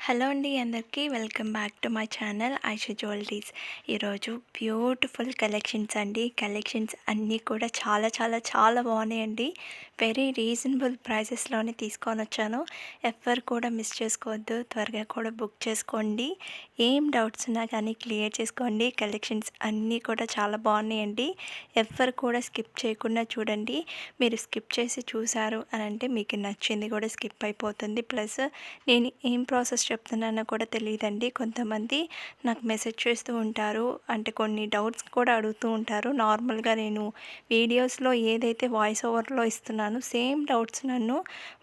Hello అండి అందరికీ welcome back to my channel Aisha jewelleries. ఈరోజు బ్యూటిఫుల్ కలెక్షన్స్ అండి. కలెక్షన్స్ అన్నీ కూడా చాలా చాలా చాలా బాగున్నాయండి. వెరీ రీజనబుల్ ప్రైసెస్లోనే తీసుకొని వచ్చాను. ఎవ్వరు కూడా మిస్ చేసుకోవద్దు, త్వరగా కూడా బుక్ చేసుకోండి. ఏం డౌట్స్ ఉన్నా కానీ క్లియర్ చేసుకోండి. కలెక్షన్స్ అన్నీ కూడా చాలా బాగున్నాయండి. ఎవ్వరు కూడా స్కిప్ చేయకుండా చూడండి. మీరు స్కిప్ చేసి చూసారు అని అంటే మీకు నచ్చింది కూడా స్కిప్ అయిపోతుంది. ప్లస్ నేను ఏం ప్రాసెస్ చెప్తున్నానో కూడా తెలియదండి. కొంతమంది నాకు మెసేజ్ చేస్తూ ఉంటారు, అంటే కొన్ని డౌట్స్ కూడా అడుగుతూ ఉంటారు. నార్మల్గా నేను వీడియోస్లో ఏదైతే వాయిస్ ఓవర్లో ఇస్తున్నానో సేమ్ డౌట్స్ నన్ను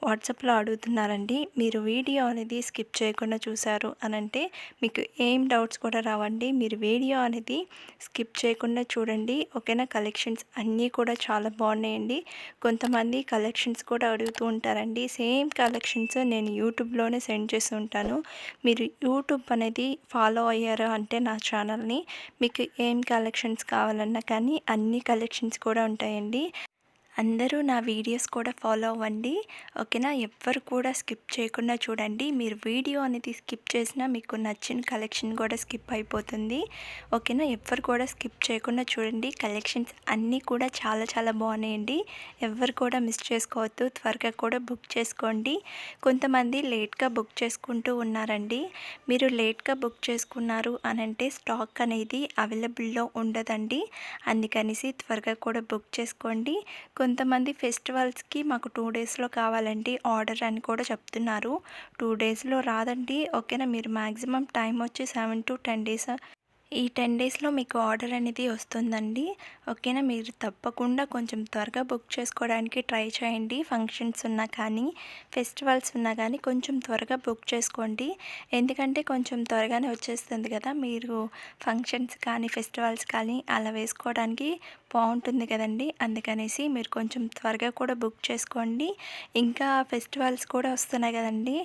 వాట్సాప్లో అడుగుతున్నారండి. మీరు వీడియో అనేది స్కిప్ చేయకుండా చూసారు అని అంటే మీకు ఏం డౌట్స్ కూడా రావండి. మీరు వీడియో అనేది స్కిప్ చేయకుండా చూడండి, ఓకేనా. కలెక్షన్స్ అన్నీ కూడా చాలా బాగున్నాయండి. కొంతమంది కలెక్షన్స్ కూడా అడుగుతూ ఉంటారండి. సేమ్ కలెక్షన్స్ నేను యూట్యూబ్లోనే సెండ్ చేసి ఉంటాను. మీరు యూట్యూబ్ అనేది ఫాలో అయ్యారు అంటే నా ఛానల్ని, మీకు ఏం కలెక్షన్స్ కావాలన్నా కానీ అన్ని కలెక్షన్స్ కూడా ఉంటాయండి. అందరూ నా వీడియోస్ కూడా ఫాలో అవ్వండి, ఓకేనా. ఎవ్వరు కూడా స్కిప్ చేయకుండా చూడండి. మీరు వీడియో అనేది స్కిప్ చేసినా మీకు నచ్చిన కలెక్షన్ కూడా స్కిప్ అయిపోతుంది, ఓకేనా. ఎవ్వరు కూడా స్కిప్ చేయకుండా చూడండి. కలెక్షన్స్ అన్నీ కూడా చాలా చాలా బాగున్నాయండి. ఎవ్వరు కూడా మిస్ చేసుకోవద్దు, త్వరగా కూడా బుక్ చేసుకోండి. కొంతమంది లేట్గా బుక్ చేసుకుంటూ ఉన్నారండి. మీరు లేట్గా బుక్ చేసుకున్నారు అని అంటే స్టాక్ అనేది అవైలబుల్లో ఉండదండి. అందుకనేసి త్వరగా కూడా బుక్ చేసుకోండి. కొంతమంది ఫెస్టివల్స్కి మాకు 2 డేస్లో కావాలండి ఆర్డర్ అని కూడా చెప్తున్నారు. 2 డేస్లో రాదండి, ఓకేనా. మీరు మ్యాక్సిమం టైం వచ్చి 7 to 10 డేస్. ఈ 10 డేస్లో మీకు ఆర్డర్ అనేది వస్తుందండి, ఓకేనా. మీరు తప్పకుండా కొంచెం త్వరగా బుక్ చేసుకోవడానికి ట్రై చేయండి. ఫంక్షన్స్ ఉన్నా కానీ ఫెస్టివల్స్ ఉన్నా కానీ కొంచెం త్వరగా బుక్ చేసుకోండి. ఎందుకంటే కొంచెం త్వరగానే వచ్చేస్తుంది కదా. మీరు ఫంక్షన్స్ కానీ ఫెస్టివల్స్ కానీ అలా వేసుకోవడానికి బాగుంటుంది కదండి. అందుకనేసి మీరు కొంచెం త్వరగా కూడా బుక్ చేసుకోండి. ఇంకా ఫెస్టివల్స్ కూడా వస్తున్నాయి కదండి.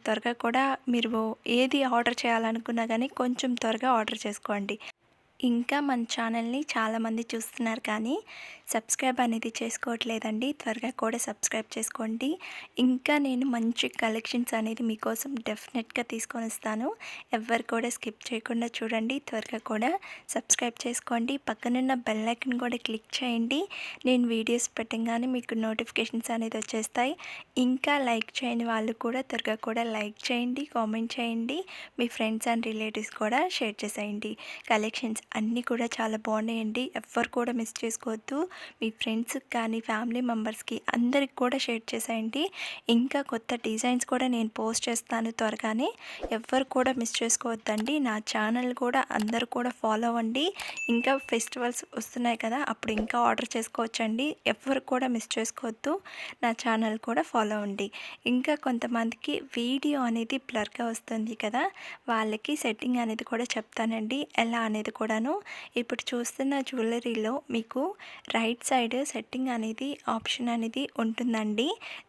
త్వరగా కూడా మీరు ఏది ఆర్డర్ చేయాలనుకున్నా కానీ కొంచెం త్వరగా ఆర్డర్ చేసుకోండి. ఇంకా మన ఛానల్ని చాలామంది చూస్తున్నారు కానీ సబ్స్క్రైబ్ అనేది చేసుకోవట్లేదండి. త్వరగా కూడా సబ్స్క్రైబ్ చేసుకోండి. ఇంకా నేను మంచి కలెక్షన్స్ అనేది మీకోసం డెఫినెట్గా తీసుకొని వస్తాను. ఎవ్వరు కూడా స్కిప్ చేయకుండా చూడండి, త్వరగా కూడా సబ్స్క్రైబ్ చేసుకోండి. పక్కనున్న బెల్ ఐకాన్ కూడా క్లిక్ చేయండి. నేను వీడియోస్ పెట్టగానే మీకు నోటిఫికేషన్స్ అనేది వచ్చేస్తాయి. ఇంకా లైక్ చేయని వాళ్ళు కూడా త్వరగా కూడా లైక్ చేయండి, కామెంట్ చేయండి. మీ ఫ్రెండ్స్ అండ్ రిలేటివ్స్ కూడా షేర్ చేసేయండి. కలెక్షన్స్ అన్నీ కూడా చాలా బాగున్నాయండి. ఎవ్వరు కూడా మిస్ చేసుకోవద్దు. మీ ఫ్రెండ్స్కి కానీ ఫ్యామిలీ మెంబర్స్కి అందరికి కూడా షేర్ చేసేయండి. ఇంకా కొత్త డిజైన్స్ కూడా నేను పోస్ట్ చేస్తాను త్వరగానే. ఎవ్వరు కూడా మిస్ చేసుకోవద్దండి. నా ఛానల్ కూడా అందరూ కూడా ఫాలో అవ్వండి. ఇంకా ఫెస్టివల్స్ వస్తున్నాయి కదా, అప్పుడు ఇంకా ఆర్డర్ చేసుకోవచ్చండి. ఎవ్వరు కూడా మిస్ చేసుకోవద్దు. నా ఛానల్ కూడా ఫాలో అవ్వండి. ఇంకా కొంతమందికి వీడియో అనేది బ్లర్గా వస్తుంది కదా, వాళ్ళకి సెట్టింగ్ అనేది కూడా చెప్తానండి, ఎలా అనేది కూడాను. ఇప్పుడు చూస్తున్న జ్యువెలరీలో మీకు రైట్ సైడ్ సెట్టింగ్ అనేది ఆప్షన్ అనేది ఉంటుందండి.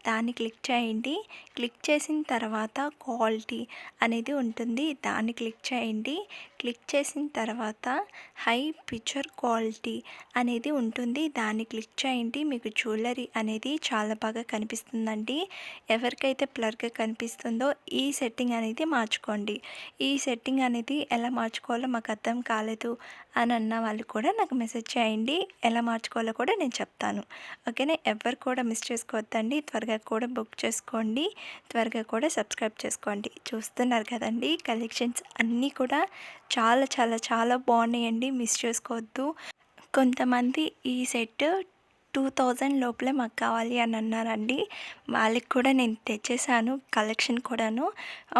దాన్ని క్లిక్ చేయండి. క్లిక్ చేసిన తర్వాత క్వాలిటీ అనేది ఉంటుంది, దాన్ని క్లిక్ చేయండి. క్లిక్ చేసిన తర్వాత హై పిక్చర్ క్వాలిటీ అనేది ఉంటుంది, దాన్ని క్లిక్ చేయండి. మీకు జ్యువెలరీ అనేది చాలా బాగా కనిపిస్తుందండి. ఎవరికైతే బ్లర్గా కనిపిస్తుందో ఈ సెట్టింగ్ అనేది మార్చుకోండి. ఈ సెట్టింగ్ అనేది ఎలా మార్చుకోవాలో మాకు అర్థం కాలేదు అని అన్న వాళ్ళు కూడా నాకు మెసేజ్ చేయండి. ఎలా మార్చుకోవాలో కూడా నేను చెప్తాను, ఓకేనా. ఎవరు కూడా మిస్ చేసుకోవద్దండి. త్వరగా కూడా బుక్ చేసుకోండి, త్వరగా కూడా సబ్స్క్రైబ్ చేసుకోండి. చూస్తున్నారు కదండి, కలెక్షన్స్ అన్నీ కూడా చాలా చాలా చాలా బాగున్నాయండి. మిస్ చేసుకోవద్దు. కొంతమంది ఈ సెట్ 2000 లోపలే మాకు కావాలి అని అన్నారండి. వాళ్ళకి కూడా నేను తెచ్చేసాను కలెక్షన్ కూడాను,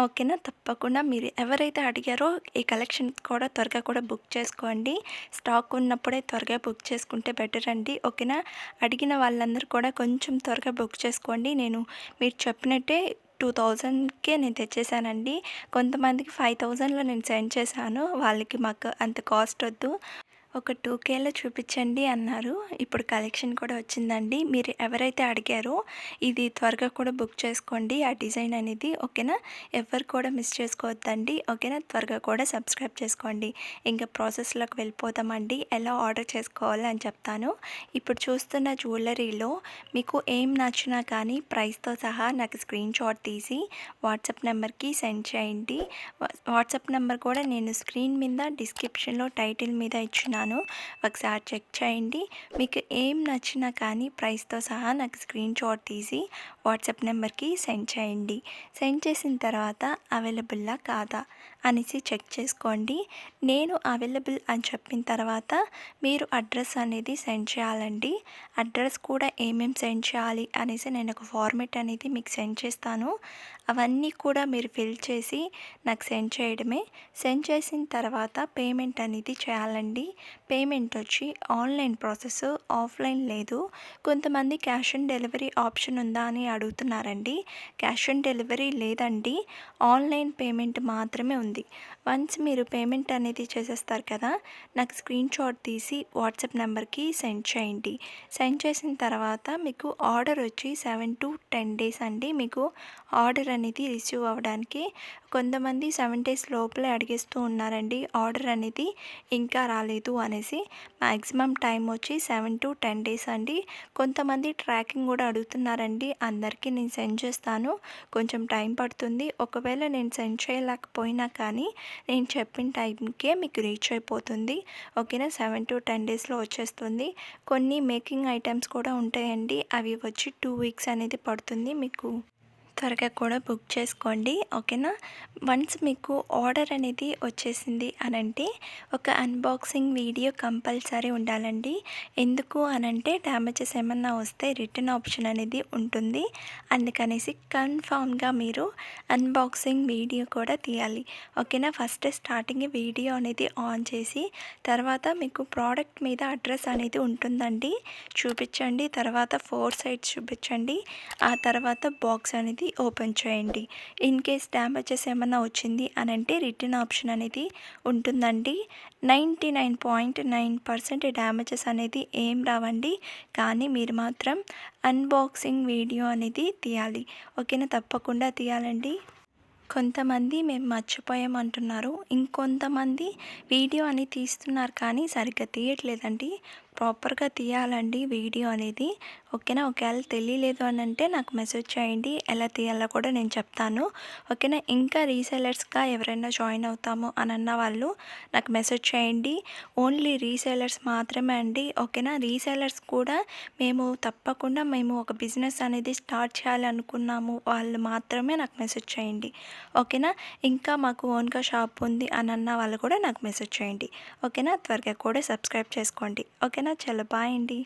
ఓకేనా. తప్పకుండా మీరు ఎవరైతే అడిగారో ఈ కలెక్షన్ కూడా త్వరగా కూడా బుక్ చేసుకోండి. స్టాక్ ఉన్నప్పుడే త్వరగా బుక్ చేసుకుంటే బెటర్ అండి, ఓకేనా. అడిగిన వాళ్ళందరూ కూడా కొంచెం త్వరగా బుక్ చేసుకోండి. నేను మీరు చెప్పినట్టే 2000కే నేను తెచ్చేసానండి. కొంతమందికి 5000లో నేను సెండ్ చేశాను. వాళ్ళకి మాకు అంత కాస్ట్ వద్దు, ఒక 2Kలో చూపించండి అన్నారు. ఇప్పుడు కలెక్షన్ కూడా వచ్చిందండి. మీరు ఎవరైతే అడిగారో ఇది త్వరగా కూడా బుక్ చేసుకోండి ఆ డిజైన్ అనేది. ఓకేనా? ఎవ్వరు కూడా మిస్ చేసుకోవద్దండి. ఓకేనా? త్వరగా కూడా సబ్స్క్రైబ్ చేసుకోండి. ఇంకా ప్రాసెస్లోకి వెళ్ళిపోదామండి. ఎలా ఆర్డర్ చేసుకోవాలో అని చెప్తాను. ఇప్పుడు చూస్తున్న జ్యువెలరీలో మీకు ఏం నచ్చినా కానీ ప్రైస్తో సహా నాకు స్క్రీన్ షాట్ తీసి వాట్సాప్ నెంబర్కి సెండ్ చేయండి. వాట్సాప్ నెంబర్ కూడా నేను స్క్రీన్ మీద డిస్క్రిప్షన్లో టైటిల్ మీద ఇచ్చినాను. ఒకసారి చెక్ చేయండి. మీకు ఏం నచ్చినా కానీ ప్రైస్తో సహా నాకు స్క్రీన్ షాట్ తీసి వాట్సాప్ నెంబర్కి సెండ్ చేయండి. సెండ్ చేసిన తర్వాత అవైలబుల్లా కాదా అనేసి చెక్ చేసుకోండి. నేను అవైలబుల్ అని చెప్పిన తర్వాత మీరు అడ్రస్ అనేది సెండ్ చేయాలండి. అడ్రస్ కూడా ఏమేమి సెండ్ చేయాలి అనేసి నేను ఒక ఫార్మెట్ అనేది మీకు సెండ్ చేస్తాను. అవన్నీ కూడా మీరు ఫిల్ చేసి నాకు సెండ్ చేయడమే. సెండ్ చేసిన తర్వాత పేమెంట్ అనేది చేయాలండి. పేమెంట్ వచ్చి ఆన్లైన్ ప్రాసెస్, ఆఫ్లైన్ లేదు. కొంతమంది క్యాష్ ఆన్ డెలివరీ ఆప్షన్ ఉందా అని అడుగుతున్నారండి. క్యాష్ ఆన్ డెలివరీ లేదండి. ఆన్లైన్ పేమెంట్ మాత్రమే ఉంది. వన్స్ మీరు పేమెంట్ అనేది చేసేస్తారు కదా, నాకు స్క్రీన్ షాట్ తీసి వాట్సాప్ నెంబర్కి సెండ్ చేయండి. సెండ్ చేసిన తర్వాత మీకు ఆర్డర్ వచ్చి 7 to 10 డేస్ అండి మీకు ఆర్డర్ అనేది రిసీవ్ అవ్వడానికి. కొంతమంది 7 డేస్ లోపలే అడిగేస్తూ ఉన్నారండి ఆర్డర్ అనేది ఇంకా రాలేదు అనేసి. మ్యాక్సిమం టైం వచ్చి 7 to 10 డేస్ అండి. కొంతమంది ట్రాకింగ్ కూడా అడుగుతున్నారండి. అందరికీ నేను సెండ్ చేస్తాను. కొంచెం టైం పడుతుంది. ఒకవేళ నేను సెండ్ చేయలేకపోయినా కానీ నేను చెప్పిన టైంకే మీకు రీచ్ అయిపోతుంది. ఓకేనా? 7 to 10 డేస్లో వచ్చేస్తుంది. కొన్ని మేకింగ్ ఐటమ్స్ కూడా ఉంటాయండి. అవి వచ్చి 2 వీక్స్ అనేది పడుతుంది. మీకు త్వరగా కూడా బుక్ చేసుకోండి. ఓకేనా? వన్స్ మీకు ఆర్డర్ అనేది వచ్చేసింది అనంటే ఒక అన్బాక్సింగ్ వీడియో కంపల్సరీ ఉండాలండి. ఎందుకు అనంటే డ్యామేజెస్ ఏమన్నా వస్తే రిటర్న్ ఆప్షన్ అనేది ఉంటుంది. అందుకనేసి కన్ఫామ్గా మీరు అన్బాక్సింగ్ వీడియో కూడా తీయాలి. ఓకేనా? ఫస్ట్ స్టార్టింగ్ వీడియో అనేది ఆన్ చేసి తర్వాత మీకు ప్రోడక్ట్ మీద అడ్రస్ అనేది ఉంటుందండి. చూపించండి. తర్వాత 4 సైడ్స్ చూపించండి. ఆ తర్వాత బాక్స్ అనేది ఓపెన్ చేయండి. ఇన్ కేస్ డ్యామేజెస్ ఏమన్నా వచ్చింది అనంటే రిటర్న్ ఆప్షన్ అనేది ఉంటుందండి. 99.9% డ్యామేజెస్ అనేది ఏం రావండి. కానీ మీరు మాత్రం అన్బాక్సింగ్ వీడియో అనేది తీయాలి. ఓకేనా? తప్పకుండా తీయాలండి. కొంతమంది మేము మర్చిపోయామంటున్నారు. ఇంకొంతమంది వీడియో అని తీస్తున్నారు కానీ సరిగ్గా తీయట్లేదండి. ప్రాపర్గా తీయాలండి వీడియో అనేది. ఓకేనా? ఒకవేళ తెలియలేదు అని అంటే నాకు మెసేజ్ చేయండి. ఎలా తీయాలో కూడా నేను చెప్తాను. ఓకేనా? ఇంకా రీసెలర్స్గా ఎవరైనా జాయిన్ అవుతాము అని అన్న వాళ్ళు నాకు మెసేజ్ చేయండి. ఓన్లీ రీసెలర్స్ మాత్రమే అండి. ఓకేనా? రీసెలర్స్ కూడా తప్పకుండా మేము ఒక బిజినెస్ అనేది స్టార్ట్ చేయాలి అనుకున్నాము వాళ్ళు మాత్రమే నాకు మెసేజ్ చేయండి. ఓకేనా? ఇంకా మాకు ఓన్గా షాప్ ఉంది అని అన్న వాళ్ళు కూడా నాకు మెసేజ్ చేయండి. ఓకేనా? త్వరగా కూడా సబ్స్క్రైబ్ చేసుకోండి. ఓకేనా? చలో బాయ్ అండి.